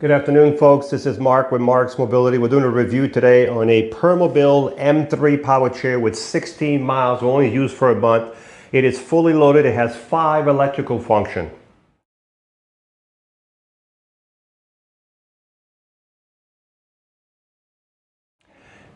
Good afternoon, folks. This is Marc with Marcs Mobility. We're doing a review today on a Permobil M3 power chair with 16 miles. We're only used for a month. It is fully loaded. It has 5 electrical functions.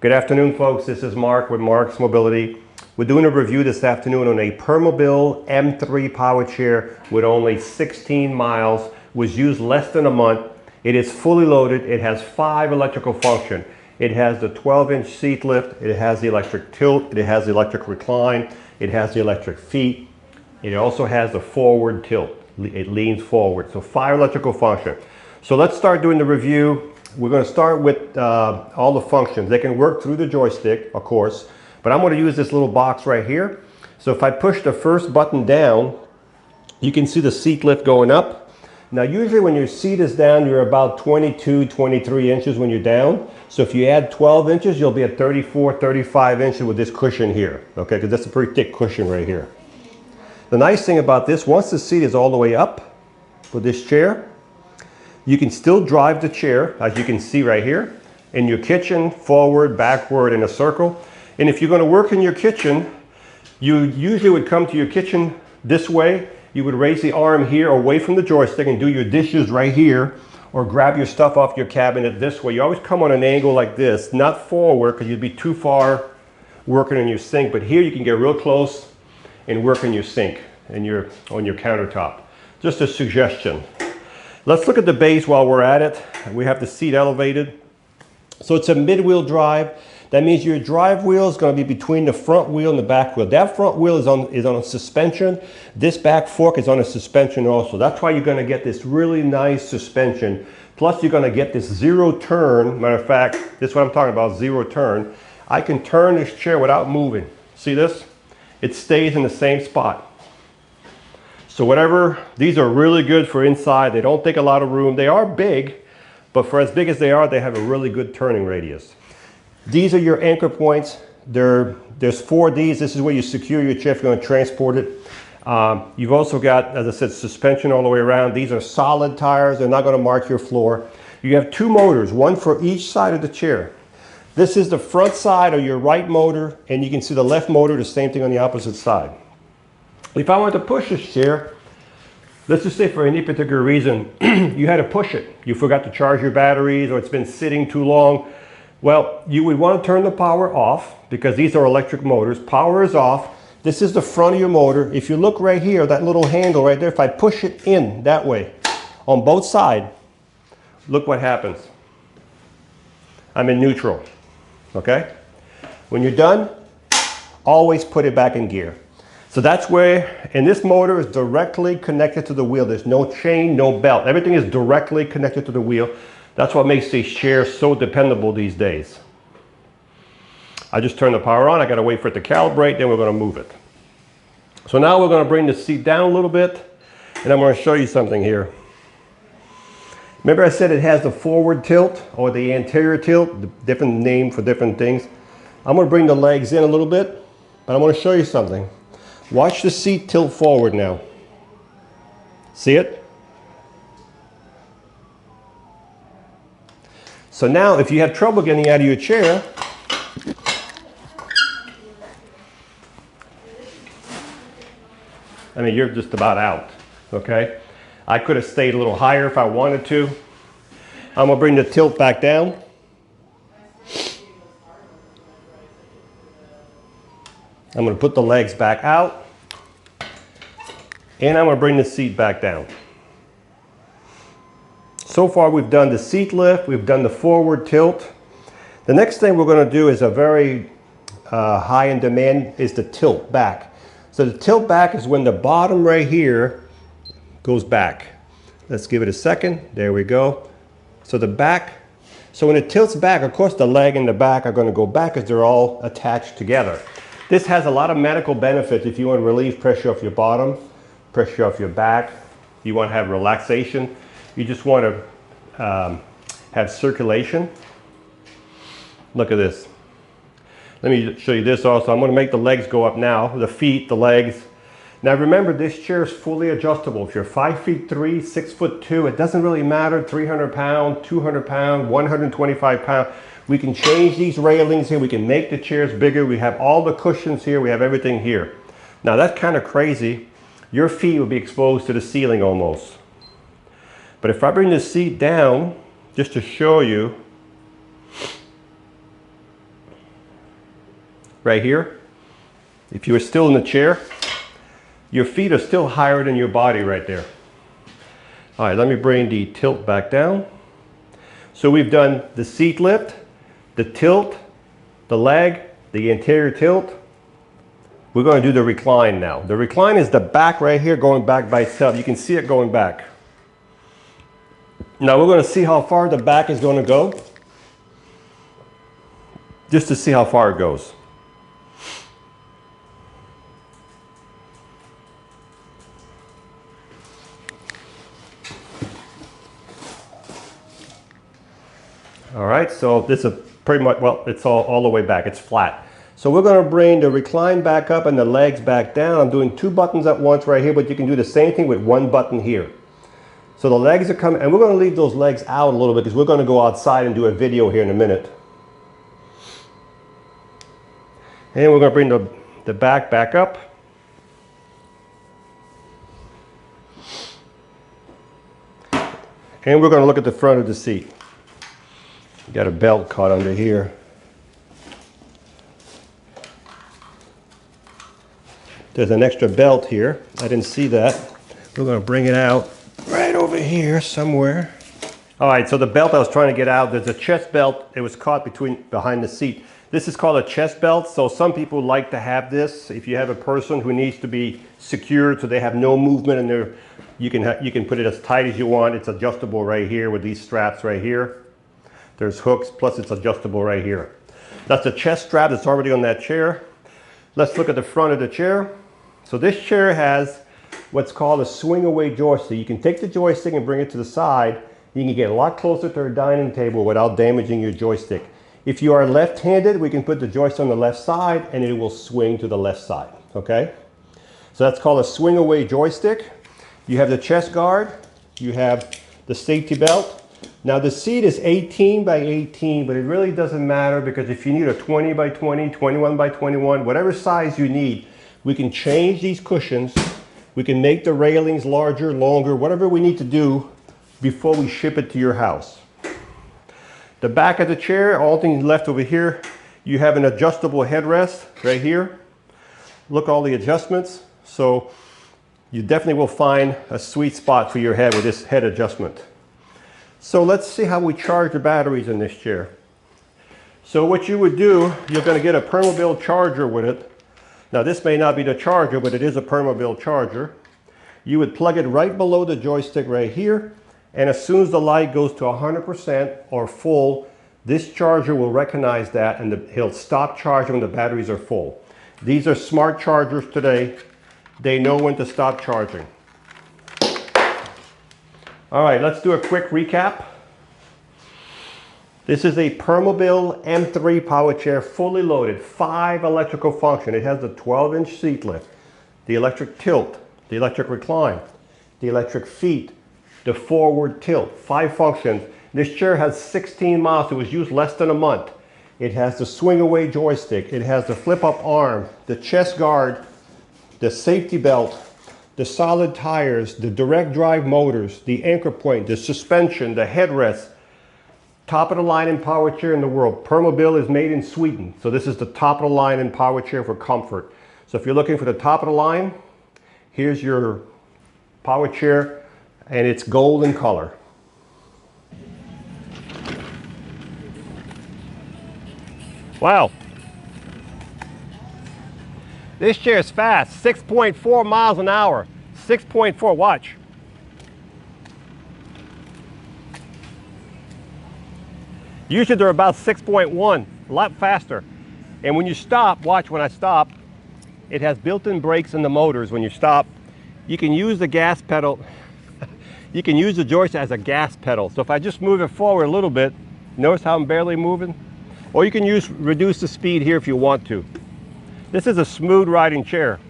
Good afternoon, folks. This is Marc with Marcs Mobility. We're doing a review this afternoon on a Permobil M3 power chair with only 16 miles. Was used less than a month. It is fully loaded. It has 5 electrical functions. It has the 12-inch seat lift. It has the electric tilt. It has the electric recline. It has the electric feet. It also has the forward tilt. It leans forward. So 5 electrical functions. So let's start doing the review. We're going to start with all the functions. They can work through the joystick, of course, but I'm going to use this little box right here. So if I push the first button down, you can see the seat lift going up. Now usually when your seat is down, you're about 22, 23 inches when you're down. So if you add 12 inches, you'll be at 34, 35 inches with this cushion here, okay? Because that's a pretty thick cushion right here. The nice thing about this, once the seat is all the way up for this chair, you can still drive the chair, as you can see right here, in your kitchen, forward, backward, in a circle. And if you're going to work in your kitchen, you usually would come to your kitchen this way. You would raise the arm here away from the joystick and do your dishes right here, or grab your stuff off your cabinet this way. You always come on an angle like this, not forward because you'd be too far working in your sink, but here you can get real close and work in your sink and on your countertop. Just a suggestion. Let's look at the base while we're at it. We have the seat elevated. So it's a mid-wheel drive. That means your drive wheel is going to be between the front wheel and the back wheel. That front wheel is on a suspension. This back fork is on a suspension also. That's why you're going to get this really nice suspension. Plus you're going to get this zero turn. Matter of fact, this is what I'm talking about, zero turn. I can turn this chair without moving. See this? It stays in the same spot. So whatever, these are really good for inside. They don't take a lot of room. They are big, but for as big as they are, they have a really good turning radius. These are your anchor points. There's 4 of these. This is where you secure your chair if you're going to transport it. You've also got, as I said, suspension all the way around. These are solid tires. They're not going to mark your floor. You have 2 motors, one for each side of the chair. This is the front side of your right motor, and you can see the left motor, the same thing on the opposite side. If I wanted to push this chair, let's just say for any particular reason, you had to push it. You forgot to charge your batteries, or it's been sitting too long. Well, you would want to turn the power off because these are electric motors. Power is off. This is the front of your motor. If you look right here, that little handle right there, if I push it in that way on both sides, look what happens. I'm in neutral, okay? When you're done, always put it back in gear. So that's where, and this motor is directly connected to the wheel. There's no chain, no belt. Everything is directly connected to the wheel. That's what makes these chairs so dependable these days. I just turn the power on. I got to wait for it to calibrate, then we're going to move it. So now we're going to bring the seat down a little bit, and I'm going to show you something here. Remember I said it has the forward tilt or the anterior tilt, the different name for different things. I'm going to bring the legs in a little bit, but I'm going to show you something. Watch the seat tilt forward now. See it? So now if you have trouble getting out of your chair, I mean, you're just about out, okay? I could have stayed a little higher if I wanted to. I'm gonna bring the tilt back down. I'm gonna put the legs back out, and I'm gonna bring the seat back down. So far we've done the seat lift, we've done the forward tilt. The next thing we're going to do is a very high in demand is the tilt back. So the tilt back is when the bottom right here goes back. Let's give it a second. There we go. So the back, so when it tilts back, of course the leg and the back are going to go back because they're all attached together. This has a lot of medical benefits if you want to relieve pressure off your bottom, pressure off your back, you want to have relaxation. You just want to have circulation. Look at this. Let me show you this also. I'm going to make the legs go up now, the feet, the legs. Now remember, this chair is fully adjustable. If you're 5'3", 6'2", it doesn't really matter, 300 pounds, 200 pounds, 125 pounds. We can change these railings here. We can make the chairs bigger. We have all the cushions here. We have everything here. Now that's kind of crazy. Your feet will be exposed to the ceiling almost. But if I bring the seat down, just to show you, right here, if you were still in the chair, your feet are still higher than your body right there. All right, let me bring the tilt back down. So we've done the seat lift, the tilt, the leg, the anterior tilt. We're going to do the recline now. The recline is the back right here going back by itself. You can see it going back. Now we're going to see how far the back is going to go, just to see how far it goes. All right, so this is pretty much, well, it's all the way back. It's flat. So we're going to bring the recline back up and the legs back down. I'm doing 2 buttons at once right here, but you can do the same thing with 1 button here. So the legs are coming, and we're going to leave those legs out a little bit because we're going to go outside and do a video here in a minute. And we're going to bring the back up. And we're going to look at the front of the seat. You got a belt caught under here. There's an extra belt here. I didn't see that. We're going to bring it out right over here somewhere. All right, so the belt I was trying to get out, there's a chest belt. It was caught behind the seat. This is called a chest belt. So some people like to have this. If you have a person who needs to be secured so they have no movement in there, you can put it as tight as you want. It's adjustable right here with these straps right here. There's hooks, plus it's adjustable right here. That's a chest strap that's already on that chair. Let's look at the front of the chair. So this chair has what's called a swing away joystick. You can take the joystick and bring it to the side. You can get a lot closer to a dining table without damaging your joystick. If you are left-handed, we can put the joystick on the left side and it will swing to the left side, okay? So that's called a swing away joystick. You have the chest guard, you have the safety belt. Now the seat is 18 by 18, but it really doesn't matter because if you need a 20 by 20, 21 by 21, whatever size you need, we can change these cushions. We can make the railings larger, longer, whatever we need to do before we ship it to your house. The back of the chair, all things left over here, you have an adjustable headrest right here. Look, all the adjustments. So you definitely will find a sweet spot for your head with this head adjustment. So let's see how we charge the batteries in this chair. So what you would do, you're going to get a Permobil charger with it. Now this may not be the charger, but it is a Permobil charger. You would plug it right below the joystick right here. And as soon as the light goes to 100% or full, this charger will recognize that and he'll stop charging when the batteries are full. These are smart chargers today. They know when to stop charging. All right, let's do a quick recap. This is a Permobil M3 power chair, fully loaded, 5 electrical functions. It has the 12-inch seat lift, the electric tilt, the electric recline, the electric feet, the forward tilt, 5 functions. This chair has 16 miles. It was used less than a month. It has the swing away joystick. It has the flip up arm, the chest guard, the safety belt, the solid tires, the direct drive motors, the anchor point, the suspension, the headrest. Top of the line in power chair in the world. Permobil is made in Sweden. So this is the top of the line in power chair for comfort. So if you're looking for the top of the line, here's your power chair and it's gold in color. Wow. This chair is fast, 6.4 miles an hour. 6.4, watch. Usually they're about 6.1, a lot faster. And when you stop, watch when I stop, it has built-in brakes in the motors. When you stop, you can use the gas pedal. You can use the joystick as a gas pedal. So if I just move it forward a little bit, notice how I'm barely moving? Or you can reduce the speed here if you want to. This is a smooth riding chair.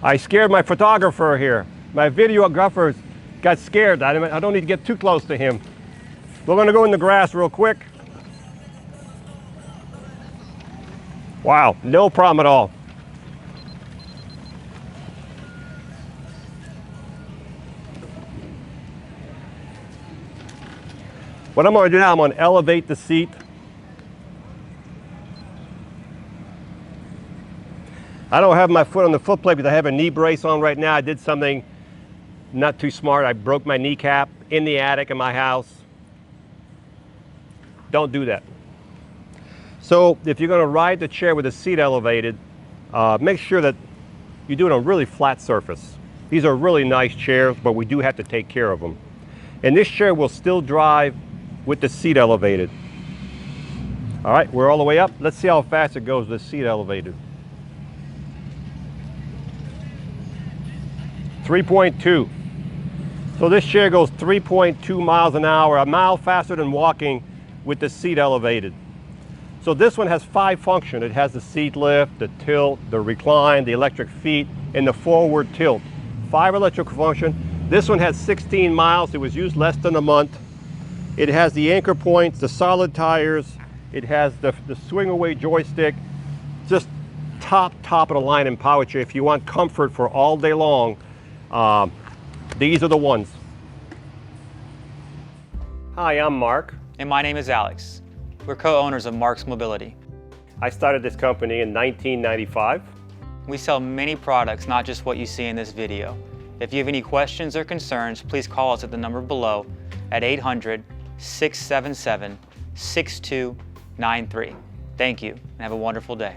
I scared my photographer here. My videographer got scared. I don't need to get too close to him. We're gonna go in the grass real quick. Wow, no problem at all. What I'm gonna do now, I'm gonna elevate the seat. I don't have my foot on the foot plate because I have a knee brace on right now. I did something not too smart. I broke my kneecap in the attic in my house. Don't do that. So if you're gonna ride the chair with the seat elevated, make sure that you do it on a really flat surface. These are really nice chairs, but we do have to take care of them. And this chair will still drive with the seat elevated. All right, we're all the way up. Let's see how fast it goes with the seat elevated. 3.2. So this chair goes 3.2 miles an hour, a mile faster than walking with the seat elevated. So this one has 5 functions. It has the seat lift, the tilt, the recline, the electric feet, and the forward tilt. 5 electrical functions. This one has 16 miles. It was used less than a month. It has the anchor points, the solid tires. It has the swing away joystick. Just top of the line in power chair. If you want comfort for all day long, these are the ones. Hi, I'm Marc. And my name is Alex. We're co-owners of Marcs Mobility. I started this company in 1995. We sell many products, not just what you see in this video. If you have any questions or concerns, please call us at the number below at 800-677-6293. Thank you, and have a wonderful day.